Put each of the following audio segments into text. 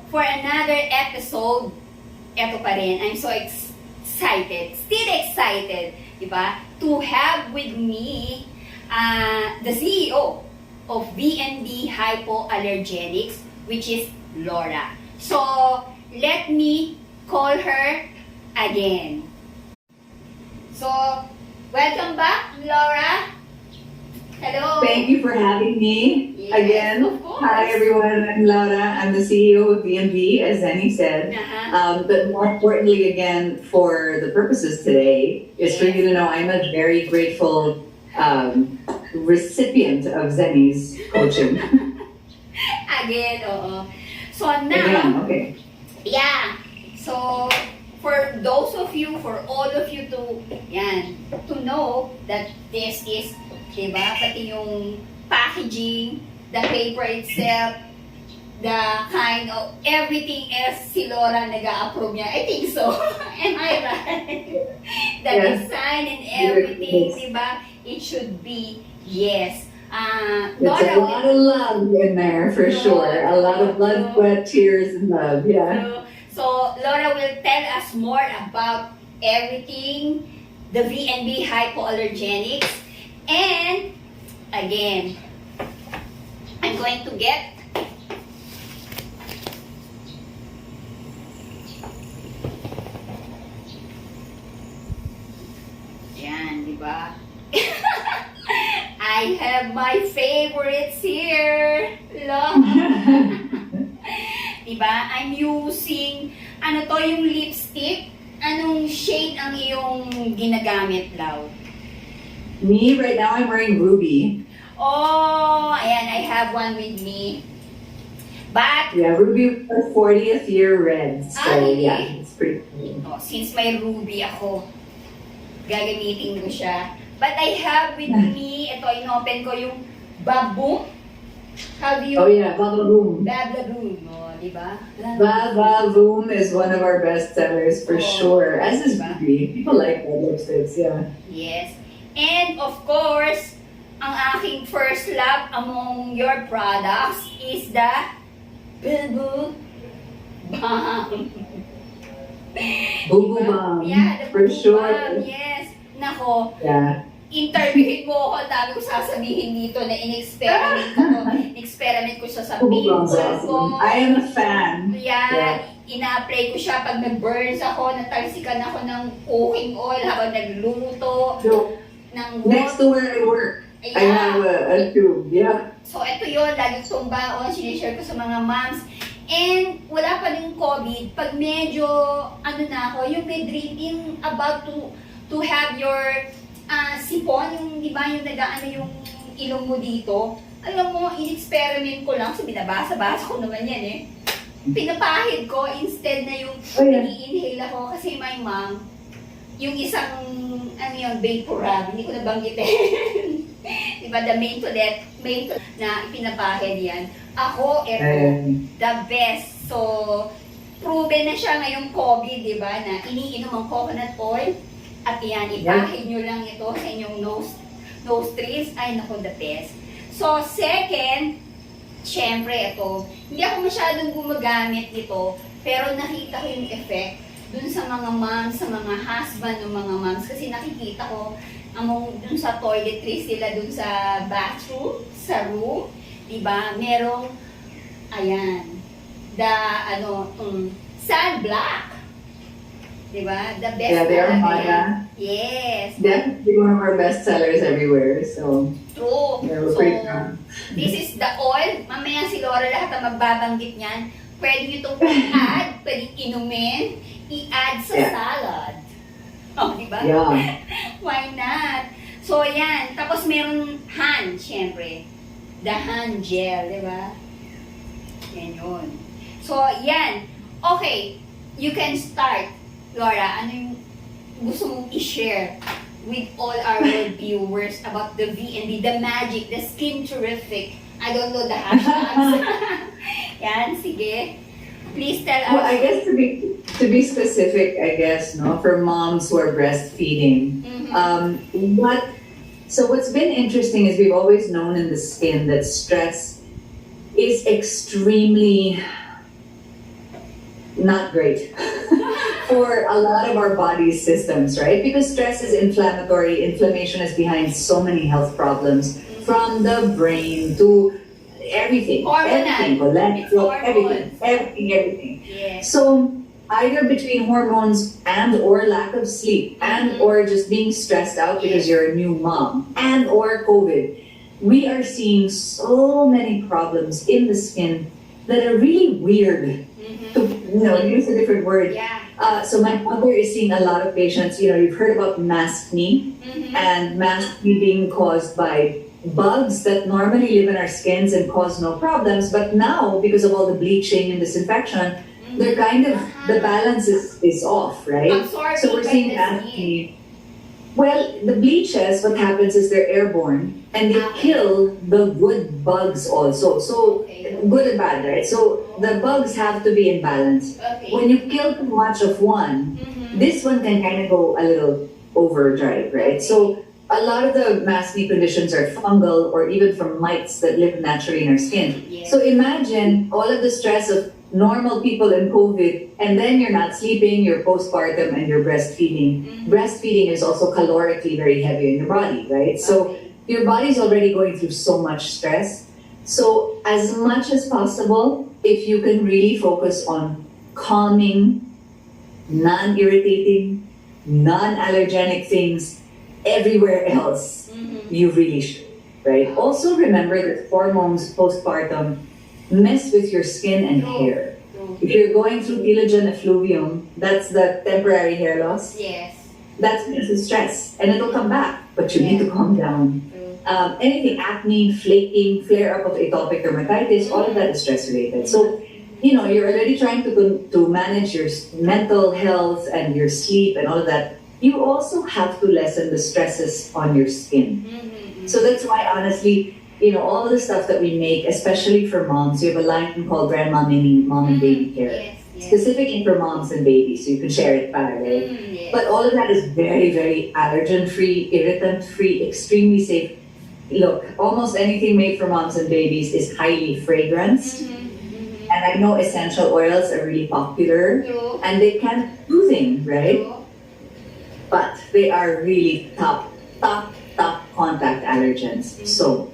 for another episode, eto pa rin, I'm so excited, still excited, diba? To have with me the CEO of VMV Hypoallergenics, which is Laura. So, let me call her again. So, welcome back, Laura. Hello. Thank you for having me again. Of course. Hi everyone, I'm Laura. I'm the CEO of VMV, as Zenny said. But more importantly, again, for the purposes today, is for you to know I'm a very grateful recipient of Zenny's coaching. Again, oo. So now, Again, okay. Yeah. So, for those of you, for all of you to know that this is, diba, pati yung packaging, the paper itself, the kind of everything else si Laura nag-a-approve niya. I think so. Am I right? The design and everything, diba? It should be, yes. There's a lot of love in there, for sure. A lot of blood, sweat, tears, and love, yeah. So, Laura will tell us more about everything, the VMV Hypoallergenics. And, again, I'm going to get yan, di ba? I have my favorites here. Look. Diba? I'm using, ano to, yung lipstick. Anong shade ang iyong ginagamit, Lau? Me, right now, I'm wearing Ruby. Oh, ayan, I have one with me. But, Yeah, Ruby was 40th year red. So, yeah, it's pretty cool. oh, since may ruby ako, gagamitin ko siya. But I have with me, ito, inopen ko yung Baboom. How do you... Oh, yeah, Baboom. Baboom, oh, diba? Baboom is one of our best sellers for sure. As is Ruby. People like red lipsticks, yeah. Yes. And of course, ang aking first love among your products is the Boo Balm. Boo Balm. Yeah, the for Boo sure. Balm. Yes. Nako, Yeah. interviewin mo ako. Ang dami ko sasabihin dito na in-experiment ko. In-experiment ko siya sa Boo Balm's pimple ko. awesome. I am a fan. Yeah. Ina-apply ko siya pag nag-burns ako, natalsikan ako ng cooking oil habang nagluluto. So, next to where I work, I have a tube. Yeah. So, ito yun, lagi kong baon, sinishare ko sa mga moms. And, wala pa rin COVID, pag medyo, ano na ako, yung bedridden, about to have your sipon, yung, di ba, yung nag-ano yung ilong mo dito. Alam mo, in-experiment ko lang, so binabasa-basa ko naman yan eh. Pinapahid ko, instead na yung i-inhale ako, kasi my mom, yung isang, ano yung Vaporub, hindi ko nabanggitin. Diba, the main to na ipinapahid yan. Ako, the best. So, proven na siya ngayong COVID, diba, na iniinom ang coconut oil. At yan, ipahid nyo lang ito sa inyong nostrils. Ay, naku, the best. So, second, syempre, ito, hindi ako masyadong gumagamit nito, pero nakita ko yung effect dun sa mga moms, sa mga husband ng mga moms, kasi nakikita ko dun sa toiletries sila, dun sa bathroom, sa room, diba, merong, ayan, sun black, diba, the best. Yeah, they're Armada. Yes. Definitely one of our best sellers everywhere, so. True. Yeah, we're So, pretty proud. this is the oil. Mamaya si Laura lahat ang magbabanggit niyan. Pwede nyo itong i-add, pwede inumin, i-add sa salad. Oh, diba? Yeah. Why not? So, yan. Tapos meron hand, syempre. The hand gel, diba? Yan yun. So, yan. Okay. You can start. Laura, ano yung gusto mong i-share with all our viewers about the VMV, the magic, the skin terrific? I don't know the hashtags. Yan, sige. Please tell us. Well, I guess to be specific, I guess, no, for moms who are breastfeeding. What's been interesting is we've always known in the skin that stress is extremely not great for a lot of our body's systems, right? Because stress is inflammatory. Inflammation is behind so many health problems, from the brain to everything, everything, cholesterol, everything. Yes. So either between hormones and or lack of sleep and or just being stressed out because you're a new mom and or COVID, we are seeing so many problems in the skin that are really weird. To use a different word. Yeah. So my mother is seeing a lot of patients. You've heard about masked knee, and masked knee being caused by bugs that normally live in our skins and cause no problems. But now, because of all the bleaching and disinfection, they're kind of the balance is off, right? Absorbing So we're by seeing the masked skin. knee. Well, the bleaches, what happens is they're airborne and they kill the good bugs also. So good and bad, right? So the bugs have to be in balance. Okay. When you kill too much of one, this one can kind of go a little overdrive, right? So a lot of the masked knee conditions are fungal or even from mites that live naturally in our skin. Yes. So imagine all of the stress of normal people in COVID, and then you're not sleeping, you're postpartum, and you're breastfeeding. Breastfeeding is also calorically very heavy in your body, right? So your body's already going through so much stress. So as much as possible, if you can really focus on calming, non-irritating, non-allergenic things everywhere else, you really should, right? Also remember that hormones postpartum mess with your skin and hair. If you're going through telogen effluvium, that's the temporary hair loss. Yes. That's because of stress, and it'll come back, but you need to calm down. Anything acne, flaking, flare up of atopic dermatitis, all of that is stress related. So, you're already trying to manage your mental health and your sleep and all of that. You also have to lessen the stresses on your skin. So that's why, honestly, all the stuff that we make, especially for moms, we have a line called Grandma Mini Mom and Baby Care. Yes. Specifically for moms and babies, so you can share it back, right? Yes. But all of that is very, very allergen-free, irritant-free, extremely safe. Look, almost anything made for moms and babies is highly fragranced. And I know essential oils are really popular. True. And they can be soothing, right? True. But they are really top contact allergens. So,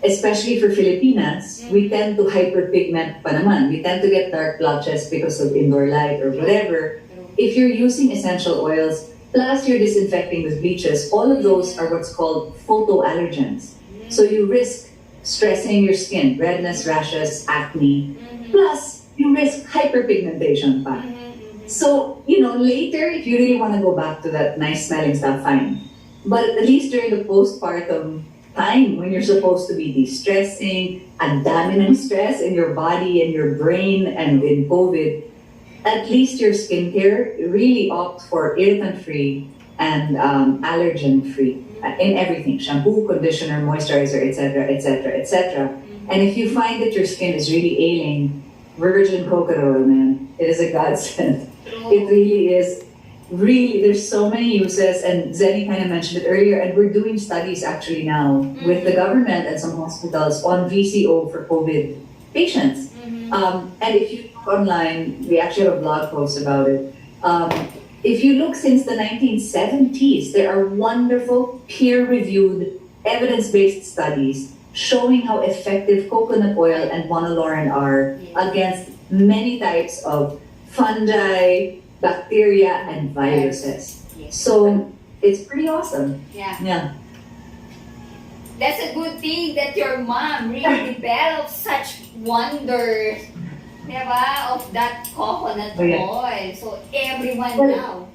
especially for Filipinas, we tend to hyperpigment pa naman. We tend to get dark blotches because of indoor light or whatever. If you're using essential oils, plus you're disinfecting with bleaches, all of those are what's called photoallergens. So you risk stressing your skin, redness, rashes, acne, plus you risk hyperpigmentation pa. So, later, if you really want to go back to that nice smelling stuff, fine. But at least during the postpartum time, when you're supposed to be de-stressing, ang dami ng stress in your body and your brain and in COVID, at least your skincare really opt for irritant-free and allergen-free in everything. Shampoo, conditioner, moisturizer, etc., etc., etc. And if you find that your skin is really ailing, virgin coconut oil, man, it is a godsend. It really is. Really, there's so many uses, and Zenny kind of mentioned it earlier, and we're doing studies actually now with the government and some hospitals on VCO for COVID patients. And if you look online, we actually have a blog post about it. If you look since the 1970s, there are wonderful, peer-reviewed, evidence-based studies showing how effective coconut oil and monolaurin are against many types of fungi, bacteria, and viruses. So it's pretty awesome. Yeah. That's a good thing that your mom really developed such wonders, diba, of that coconut oil. So everyone now.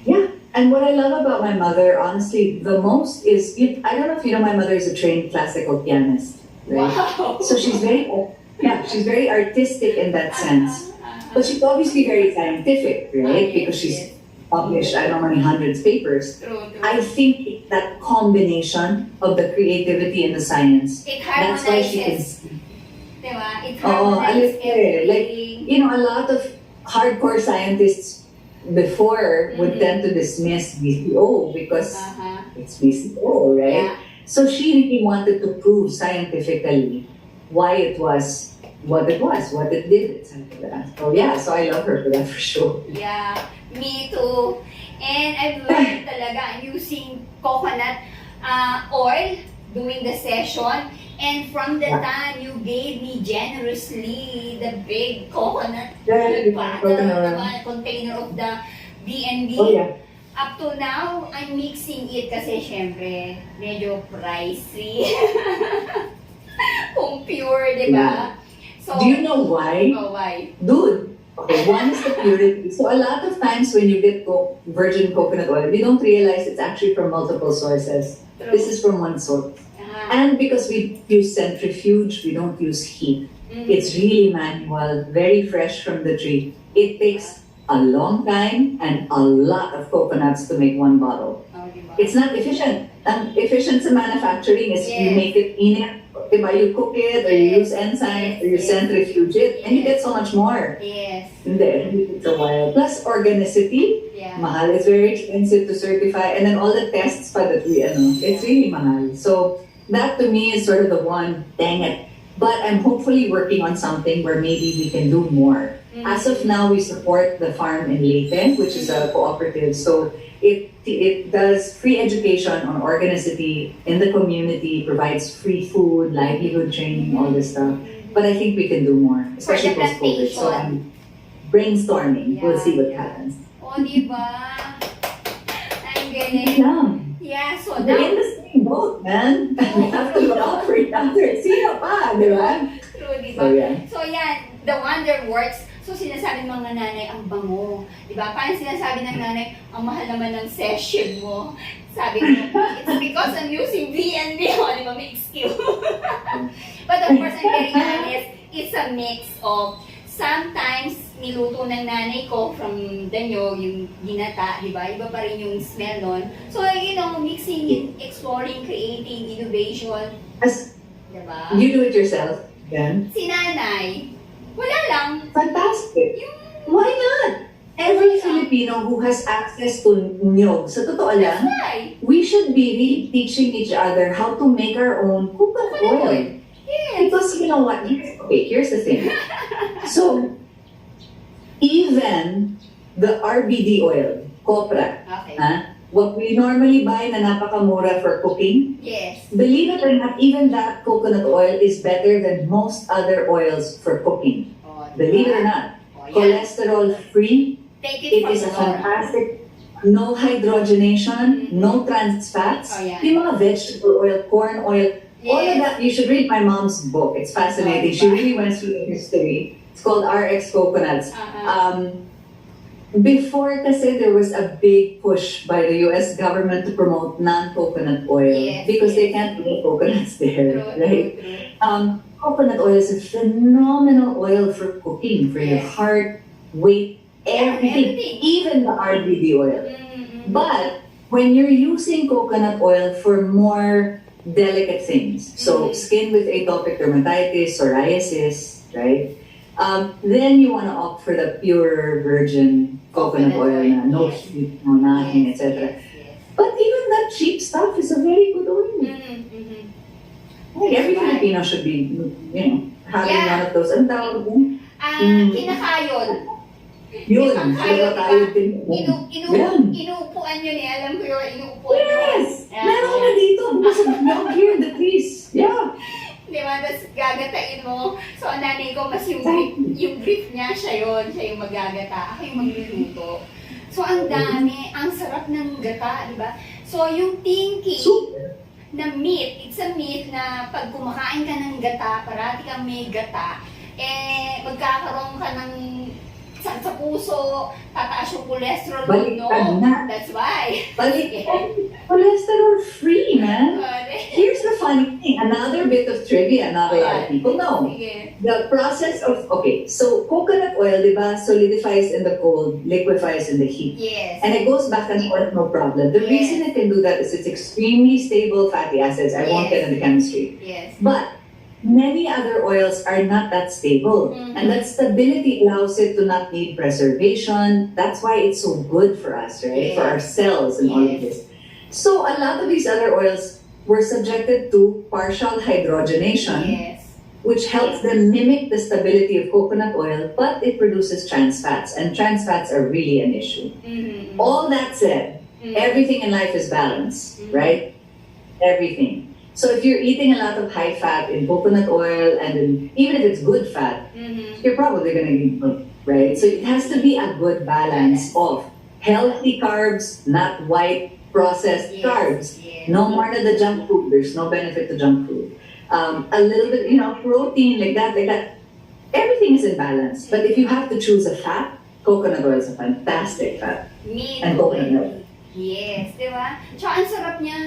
Yeah. And what I love about my mother, honestly, the most is, I don't know if you know, my mother is a trained classical pianist, right? Wow. So she's very artistic in that sense. But she's obviously very scientific, right? Because she's published, I don't know how many hundreds of papers. True. I think that combination of the creativity and the science, that's why she can see. Diba? It harmonizes everything. A lot of hardcore scientists before would tend to dismiss VCO because it's VCO, right? Yeah. So she really wanted to prove scientifically why it was what it was, what it did, etc. So yeah, so I love her for that for sure. Yeah, me too. And I've learned talaga using coconut oil during the session. And from the time you gave me generously the big coconut container of the VMV, Oh yeah. up to now, I'm mixing it kasi syempre, medyo pricey. Kung pure, di ba? So, do you know why? Oh, why? Dude, okay, one is the purity. So a lot of times when you get virgin coconut oil, you don't realize it's actually from multiple sources. True. This is from one source. And because we use centrifuge, we don't use heat. It's really manual, very fresh from the tree. It takes a long time and a lot of coconuts to make one bottle. Oh, diba? It's not efficient. Efficient sa manufacturing is you Yes. make it in, diba? You cook it, or you use enzymes, or you centrifuge it, and you get so much more. Yes. Hindi, it's a while. Plus organicity, Yeah. mahal. It's very expensive to certify, and then all the tests pa that we, it's really mahal. So that to me is sort of the one, dang it. But I'm hopefully working on something where maybe we can do more. As of now, we support the farm in Leyte, which is a cooperative. So it does free education on organicity in the community, provides free food, livelihood training, all this stuff. But I think we can do more, especially For the post-COVID. So I'm brainstorming. We'll see what happens. O, diba? Ang galing. Yeah. Yeah, so We're in now, the same boat, man. We have to look out for each other. Sino pa, di ba? true, diba? So, yeah. So, yan, the wonder works. So, sinasabi ng mga nanay, ang bango. Diba? Parang sinasabi ng nanay, ang mahal naman ng session mo. Sabi ko, it's because I'm using VMV. O, diba? May excuse. But of course, I'm very honest, it's a mix of sometimes niluto ng nanay ko from danyo, yung ginata, di ba? Iba pa rin yung smell nun. So, mixing, exploring, creating, innovation. As Di ba? you do it yourself, then Si nanay, wala lang. fantastic. Yung, Why not? Every Filipino who has access to nyog, sa totoo that's lang, why. we should be really teaching each other how to make our own coconut oil. Yes. Because you know what? Here's the thing. So, even the RBD oil, copra, Okay. what we normally buy na napakamura for cooking, Yes. believe it or not, even that coconut oil is better than most other oils for cooking. O, diba? Believe it or not. O, yan. Cholesterol-free, Take it it from is a Laura. fantastic, no hydrogenation, no trans fats, Oh, yeah. yung mga vegetable oil, corn oil, all of Yes. that. You should read my mom's book. It's fascinating. Oh, She diba? really went through the history. It's called RX Coconuts. Before kasi there was a big push by the US government to promote non-coconut oil Yes, because they yes. can't grow coconuts there, True, right? true. Coconut oil is a phenomenal oil for cooking, for your Yes. heart, weight, everything, everything. even the RBD oil. Mm-mm. But when you're using coconut oil for more delicate things, so skin with atopic dermatitis, psoriasis, right? Then you want to opt for the pure virgin coconut oil na no yes. heat, no nothing, Yes, etc. yes, yes. But even that cheap stuff is a very good oil. Like every Right. Filipino should be, having Yeah. one of those. Ang tawag mo? Kinakayod. Yun, Ang diba kayo, tayo diba? din? Yan. Inuupuan yun eh. Alam ko yung inuupuan yun. Yes! Yeah, Meron yeah. na dito. Because of milk here in the trees. Yeah. Di ba? Tapos gagatain mo. So, ang nanay ko, mas yung grip niya, siya yung magagata. Ako yung magluluto. So, ang dami. Ang sarap ng gata, di ba? So, yung thinking Super. na meat, it's a meat na pag kumakain ka ng gata, parati kang may gata, magkakaroon ka ng sakit sa puso, tataas yung cholesterol mo, Baliktad no? na. That's why. Cholesterol free, man. Sige. Here's the funny thing. Another bit of trivia, not a lot of people know. The process of, so coconut oil, di ba, solidifies in the cold, liquefies in the heat. Yes. And it goes back and forth, no problem. The Yes. reason it can do that is it's extremely stable fatty acids. I won't get into chemistry. Yes. But many other oils are not that stable. Mhm. And that stability allows it to not need preservation. That's why it's so good for us, right? For our cells and all of this. So a lot of these other oils were subjected to partial hydrogenation. Yes. which helps them mimic the stability of coconut oil, but it produces trans fats, and trans fats are really an issue. All that said, everything in life is balance, right? Everything. So if you're eating a lot of high fat in coconut oil, and even if it's good fat, you're probably going to get hooked, right? So it has to be a good balance of healthy carbs, not white processed carbs. No more than the junk food. There's no benefit to junk food. A little bit, protein like that. Everything is in balance. But if you have to choose a fat, coconut oil is a fantastic fat. Me And too. coconut milk. Yes, di ba? Tsaka ang sarap niya.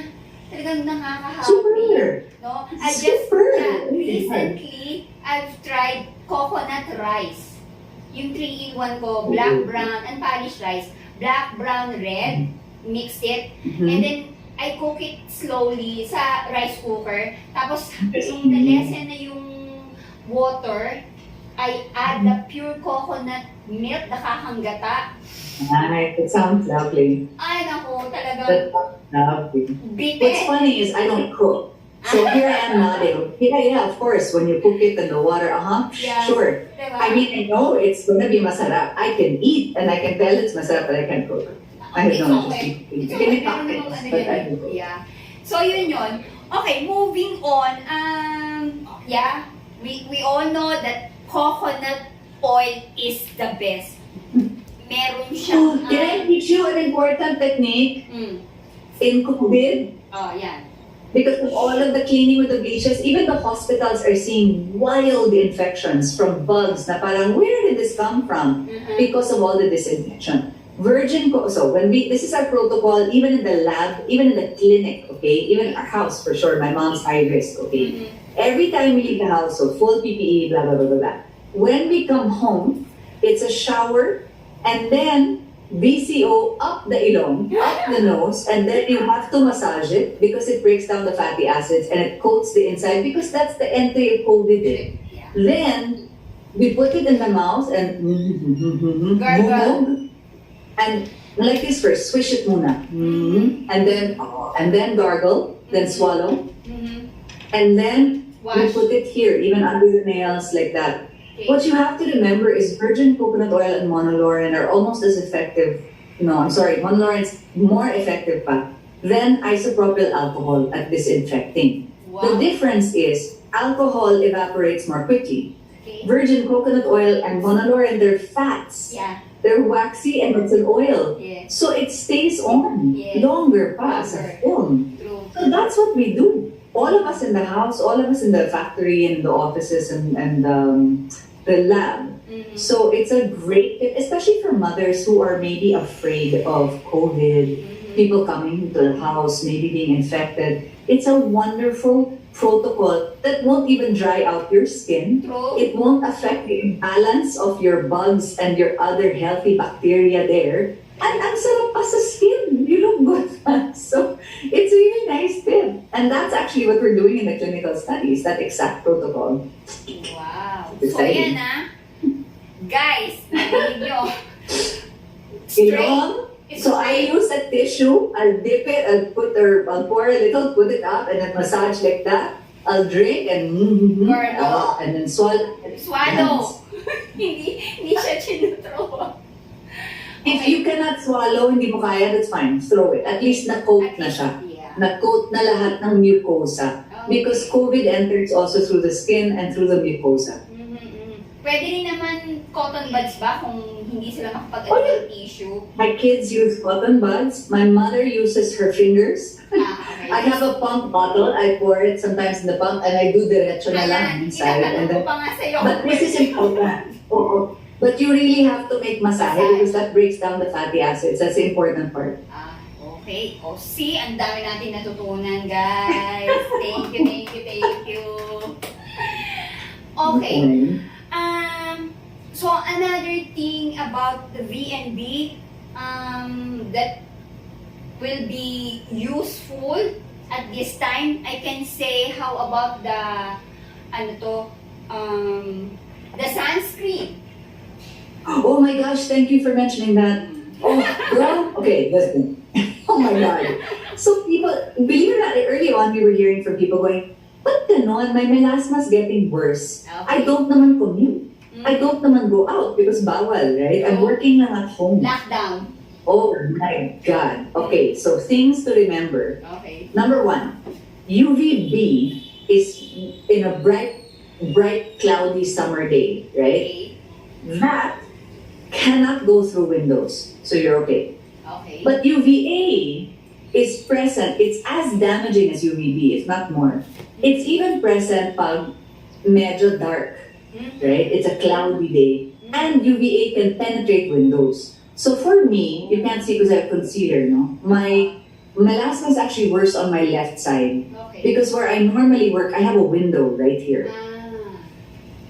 Talagang nakaka-happy. Super! No? Super! Recently, I've tried coconut rice. Yung 3-in-1 ko, black, brown, and polished rice. Black, brown, red. Mix it. And then, I cook it slowly sa rice cooker. Tapos, yung nalesen na yung water, I add the pure coconut milk, nakakanggata. Nice. It sounds lovely. Ay, naku, talagang That sounds lovely. bitin. What's funny is I don't cook. So here I am nodding. Yeah, of course. When you cook it in the water, Yeah. sure. Diba? I mean, I know it's gonna be masarap. I can eat and I can tell it's masarap, but I can't cook. I have It's no okay. It's I okay. can cook it, Meron namang but I yan. can cook. Yeah. So, yun yun. Okay, moving on. Yeah, we all know that coconut oil is the best. Meron siyang... Can I teach you an important technique in COVID? Oh, yan. Because of all of the cleaning with the bleaches, even the hospitals are seeing wild infections from bugs na parang, where did this come from? Because of all the disinfection. So this is our protocol, even in the lab, even in the clinic, okay? Even in our house, for sure. My mom's high risk, okay? Every time we leave the house, so full PPE, blah, blah, blah, blah, blah. When we come home, it's a shower, and then BCO up the ilong, up the nose, and then you have to massage it because it breaks down the fatty acids and it coats the inside because that's the entry of COVID. Yeah. Then, we put it in the mouth and Gargle. and like this first, swish it muna. And then gargle, then swallow. And then we Wash. put it here, even under the nails, like that. Okay. What you have to remember is virgin coconut oil and monolaurin are almost as effective. Monolaurin is more effective pa than isopropyl alcohol at disinfecting. Wow. The difference is alcohol evaporates more quickly. Okay. Virgin coconut oil and monolaurin, they're fats. Yeah. They're waxy and it's an oil. Yeah. So it stays on Yeah. longer pa as a Longer. film. True. So that's what we do. All of us in the house, all of us in the factory and the offices and the lab. So it's a great tip, especially for mothers who are maybe afraid of COVID, people coming to the house, maybe being infected. It's a wonderful protocol that won't even dry out your skin. True. It won't affect the imbalance of your bugs and your other healthy bacteria there. And ang sarap pa sa skin. You look good. So it's a really nice tip. And that's actually what we're doing in the clinical studies, that exact protocol. Wow. So, Exciting. yan Guys, narinig nyo. Straight. Ilong. So I use a tissue, I'll dip it, I'll pour a little, put it up, and then massage like that. I'll drink and and then swallow. Swallow. hindi siya chinutro. If you cannot swallow, hindi mo kaya, that's fine. Throw it. At least na-coat na siya. Yeah. Na-coat na lahat ng mucosa. Okay. Because COVID enters also through the skin and through the mucosa. Pwede rin naman cotton buds ba kung hindi sila makapag ng tissue? My kids use cotton buds. My mother uses her fingers. Okay. I have a pump bottle. I pour it sometimes in the pump and I do diretso na lang inside. And Tinatanong ko then, pa nga sa'yo. but this is important. Oo. But you really have to make massage because that breaks down the fatty acids. That's the important part. Okay. O, see, ang dami natin natutunan, guys. Thank you. Okay. So another thing about the VNB that will be useful at this time, I can say how about the the sunscreen. Oh my gosh, thank you for mentioning that. Oh, girl. Okay, listen. Oh my God. So people, believe it or not, early on we were hearing from people going, ba't ganon? My melasma's getting worse. I Okay. don't naman commute. Mm. I don't naman go out because bawal, right? I'm working lang at home. Lockdown. Oh my God. Okay, so things to remember. Okay. Number one, UVB is in a bright, cloudy summer day, right? Okay. That cannot go through windows, so you're okay. Okay. But UVA is present. It's as damaging as UVB, if not more. It's even present pag medyo dark, right? It's a cloudy day. And UVA can penetrate windows. So for me, you can't see because I have concealer, no? My melasma is actually worse on my left side. Okay. Because where I normally work, I have a window right here.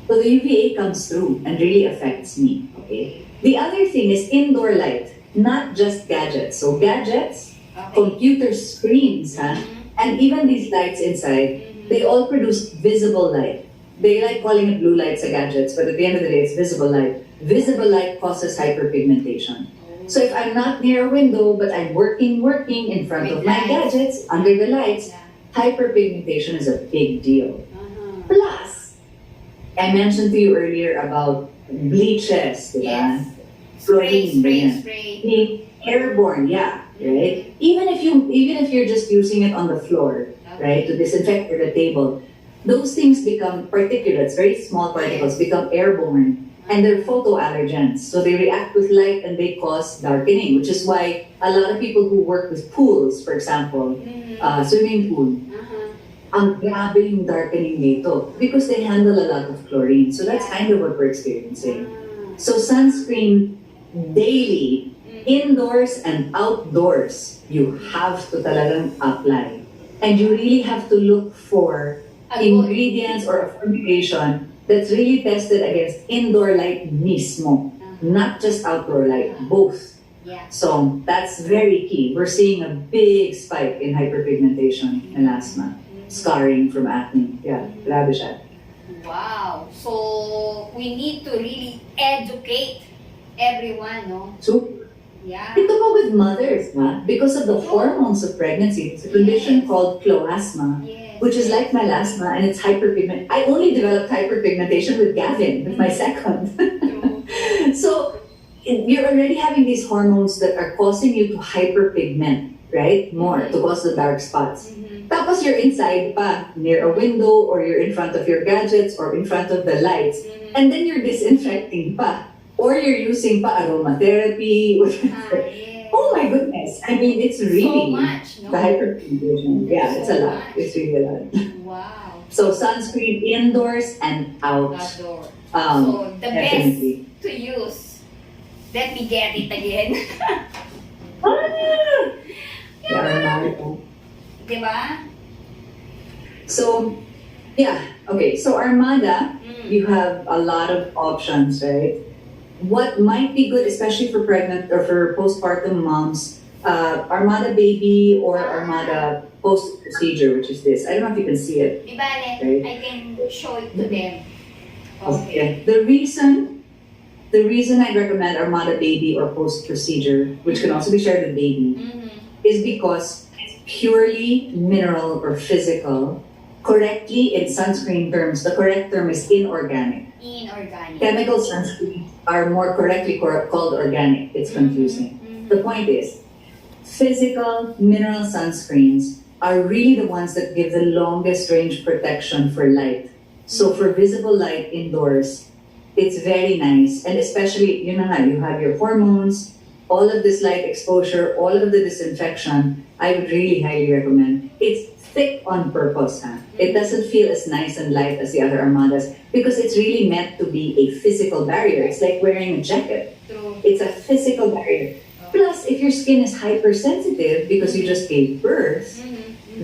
So the UVA comes through and really affects me, okay? The other thing is indoor light, not just gadgets. So gadgets, Okay. computer screens, and even these lights inside, they all produce visible light. They like calling it blue lights or gadgets, but at the end of the day, it's visible light. Visible light causes hyperpigmentation. So if I'm not near a window, but I'm working in front of With my lights. gadgets, under the lights, hyperpigmentation is a big deal. Plus, I mentioned to you earlier about bleaches, diba? Yes. Fluorine, Spray. ganyan. Airborne, yeah, right? Even if you're just using it on the floor, right, to disinfect the table, those things become particulates, very small particles, become airborne, and they're photoallergens. So they react with light and they cause darkening, which is why a lot of people who work with pools, for example, swimming pool, ang grabe yung darkening dito because they handle a lot of chlorine. So that's kind of what we're experiencing. So sunscreen daily, indoors and outdoors, you have to talagang apply. And you really have to look for ingredients or a formulation that's really tested against indoor light mismo, not just outdoor light, both. Yeah. So that's very key. We're seeing a big spike in hyperpigmentation and asthma, scarring from acne. Yeah, grabe siya. Wow. So we need to really educate everyone, no? So, Yeah. ito pa with mothers, ha? Because of the hormones of pregnancy, it's a condition called cloasma, Yes. which is like melasma and it's hyperpigment. I only developed hyperpigmentation with Gavin, with my second. True. So you're already having these hormones that are causing you to hyperpigment, right? More, to cause the dark spots. Tapos you're inside pa, near a window, or you're in front of your gadgets, or in front of the lights, and then you're disinfecting pa. Or you're using pa aromatherapy. Yes. Oh my goodness. I mean, it's really So much, no? the hyperpigmentation. Yeah, it's a So lot. much. It's really a lot. Wow. So sunscreen indoors and out. Outdoor. Um, So the definitely. best to use. Let me get it again. Yeah, Armada. Diba? So, yeah. Okay, so Armada, Mm. you have a lot of options, right? What might be good, especially for pregnant or for postpartum moms, Armada Baby or Armada post-procedure, which is this. I don't know if you can see it. Di bale, Right. I can show it to them. Okay. The reason I recommend Armada Baby or post-procedure, which can also be shared with baby, is because it's purely mineral or physical. Correctly, in sunscreen terms, the correct term is inorganic. Inorganic. Chemical sunscreens are more correctly called organic. It's confusing. The point is, physical mineral sunscreens are really the ones that give the longest range protection for light. So for visible light indoors, it's very nice. And especially, you have your hormones, all of this light exposure, all of the disinfection, I would really highly recommend. It's thick on purpose, huh? It doesn't feel as nice and light as the other Armadas because it's really meant to be a physical barrier. It's like wearing a jacket. True. It's a physical barrier. Plus, if your skin is hypersensitive because you just gave birth,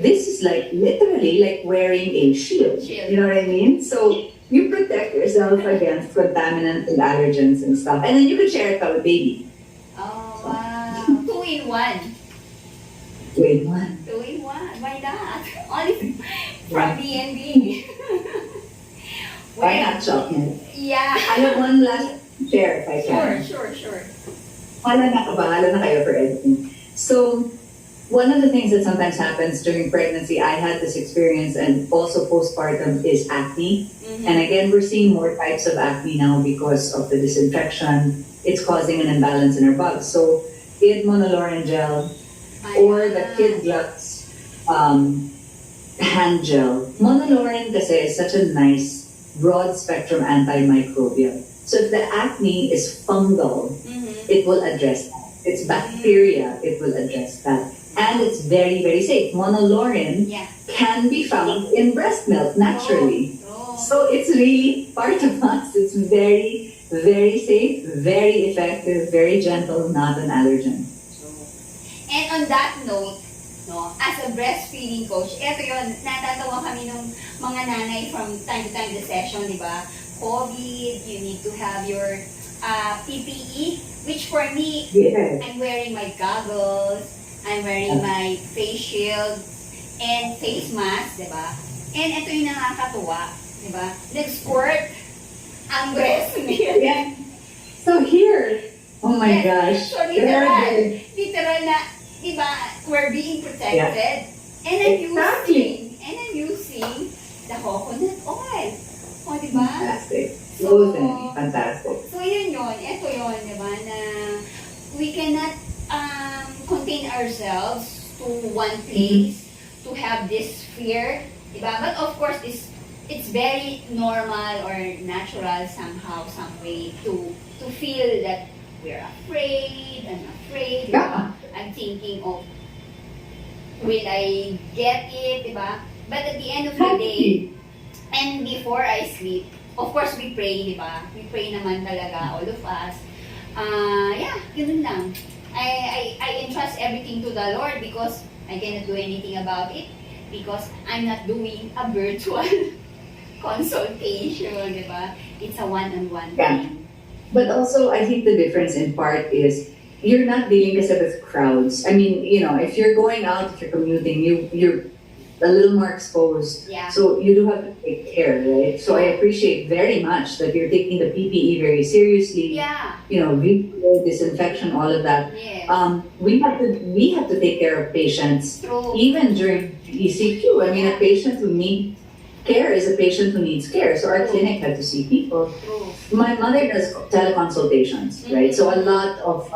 this is like literally like wearing a shield. Shield. You know what I mean? So you protect yourself against contaminants and allergens and stuff. And then you can share it with baby. Oh, wow. 2-in-1. Wait, one. 2-in-1. Why not? Only from Yeah. VMV. Why not chocolate? Yeah. I have one last share if I can. Sure. Bahala na kayo for editing. So, one of the things that sometimes happens during pregnancy, I had this experience and also postpartum, is acne. And again, we're seeing more types of acne now because of the disinfection. It's causing an imbalance in our bugs. So, Id Monolaurin gel or the Kid Glutz hand gel. Monolaurin kasi is such a nice broad spectrum antimicrobial. So if the acne is fungal, it will address that. It's bacteria, it will address that. And it's very, very safe. Monolaurin can be found in breast milk naturally. So it's really part of us. It's very, very safe, very effective, very gentle, not an allergen. And on that note, no, as a breastfeeding coach, eto yun, natatawa kami ng mga nanay from time to time the session, di ba? COVID, you need to have your PPE, which for me, I'm wearing my goggles, I'm wearing my face shield, and face mask, di ba? And ito yung nakakatuwa, di ba? Nag-squirt ang breast milk. Yeah. So here, oh my gosh. So literal na, di ba, we're being protected. And I'm using the coconut oil. O, di ba? Fantastic. So, Fantastic. So, ito yun, di ba, na we cannot contain ourselves to one place to have this fear, di ba? But of course, it's very normal or natural somehow, some way to feel that we're afraid, I'm afraid, di ba? I'm thinking of, will I get it, di ba? But at the end of the day, and before I sleep, of course we pray, di ba? We pray naman talaga, all of us. Yun lang. I entrust everything to the Lord because I cannot do anything about it because I'm not doing a virtual consultation, di ba? It's a one-on-one thing. But also, I think the difference in part is you're not dealing with crowds. I mean, you know, if you're going out, if you're commuting, you're a little more exposed. Yeah. So you do have to take care, right? So I appreciate very much that you're taking the PPE very seriously. Yeah. You know, disinfection, all of that. Yes. We have to take care of patients. True. Even during ECQ. I mean, a patient who needs care is a patient who needs care. So our clinic had to see people. True. My mother does teleconsultations, right? So a lot of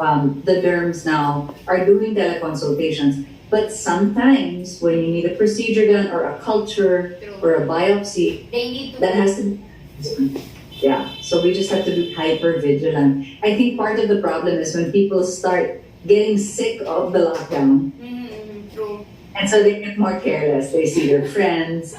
the derms now are doing teleconsultations. But sometimes when you need a procedure done or a culture or a biopsy, They need to that has to be. Yeah, so we just have to be hyper vigilant. I think part of the problem is when people start getting sick of the lockdown, True. and so they get more careless. They see their friends.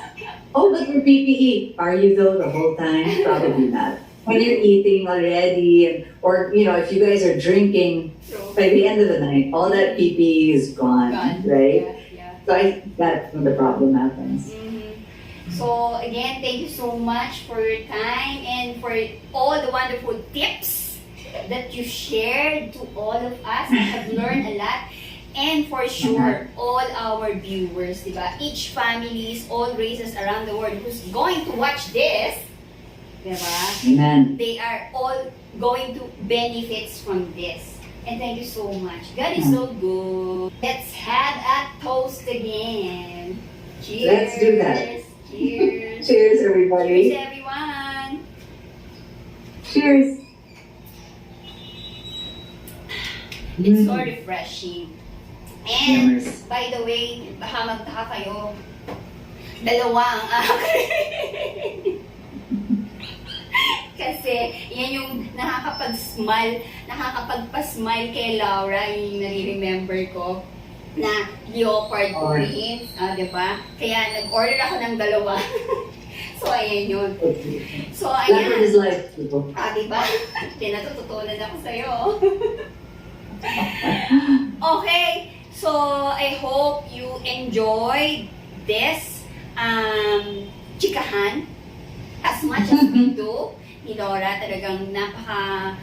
Oh, but your PPE. Are you though the whole time? Probably not. When you're eating already, or you know, if you guys are drinking, True. by the end of the night, all that PPE is gone. Right? Yeah. So I think that's when the problem happens. So again, thank you so much for your time and for all the wonderful tips that you shared to all of us. I have learned a lot. And for sure, all our viewers, diba? Each families, all races around the world who's going to watch this, diba? Amen. They are all going to benefit from this. And thank you so much. God is so good. Let's have a toast again. Cheers. Let's do that. Cheers. Cheers, everybody. Cheers, everyone. Cheers. It's so refreshing. And, Yes. by the way, baka magtaka kayo, dalawang akin. Kasi, yan yung nakakapagpa-smile kay Laura, yung nare-remember ko, na leopard print, diba? Kaya nag-order ako ng dalawa. So, ayan yun. So, ayan. Leopard is life, people. Diba? Pinatututunan ako sa'yo. Okay. So, I hope you enjoyed this chikahan as much as we do. Ni Laura, talagang napaka,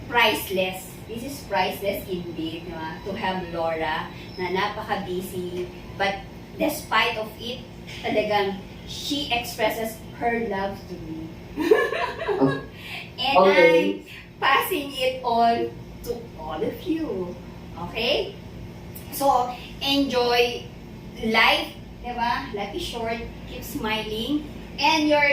priceless. This is priceless indeed, diba? To have Laura na napaka-busy. But despite of it, talagang she expresses her love to me. And Okay. I'm passing it all to all of you. Okay? So, enjoy life, diba? Life is short, keep smiling. And your,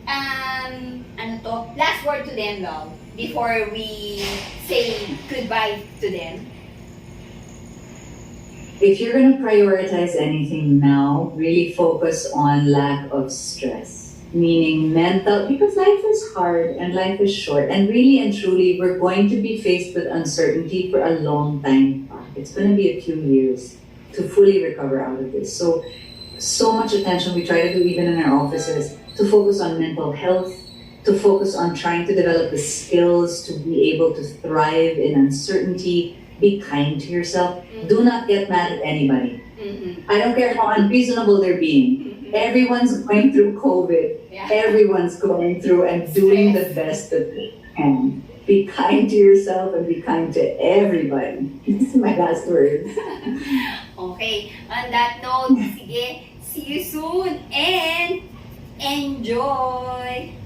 And last word to them, love, before we say goodbye to them. if you're going to prioritize anything now, really focus on lack of stress. Meaning mental, because life is hard and life is short. And really and truly, we're going to be faced with uncertainty for a long time. It's going to be a few years to fully recover out of this. So much attention we try to do even in our offices to focus on mental health, to focus on trying to develop the skills to be able to thrive in uncertainty. Be kind to yourself. Do not get mad at anybody. I don't care how unreasonable they're being. Everyone's going through COVID. Yeah. Everyone's going through and doing the best that they can. Be kind to yourself and be kind to everybody. This is my last words. Okay, on that note, sige, see you soon and enjoy!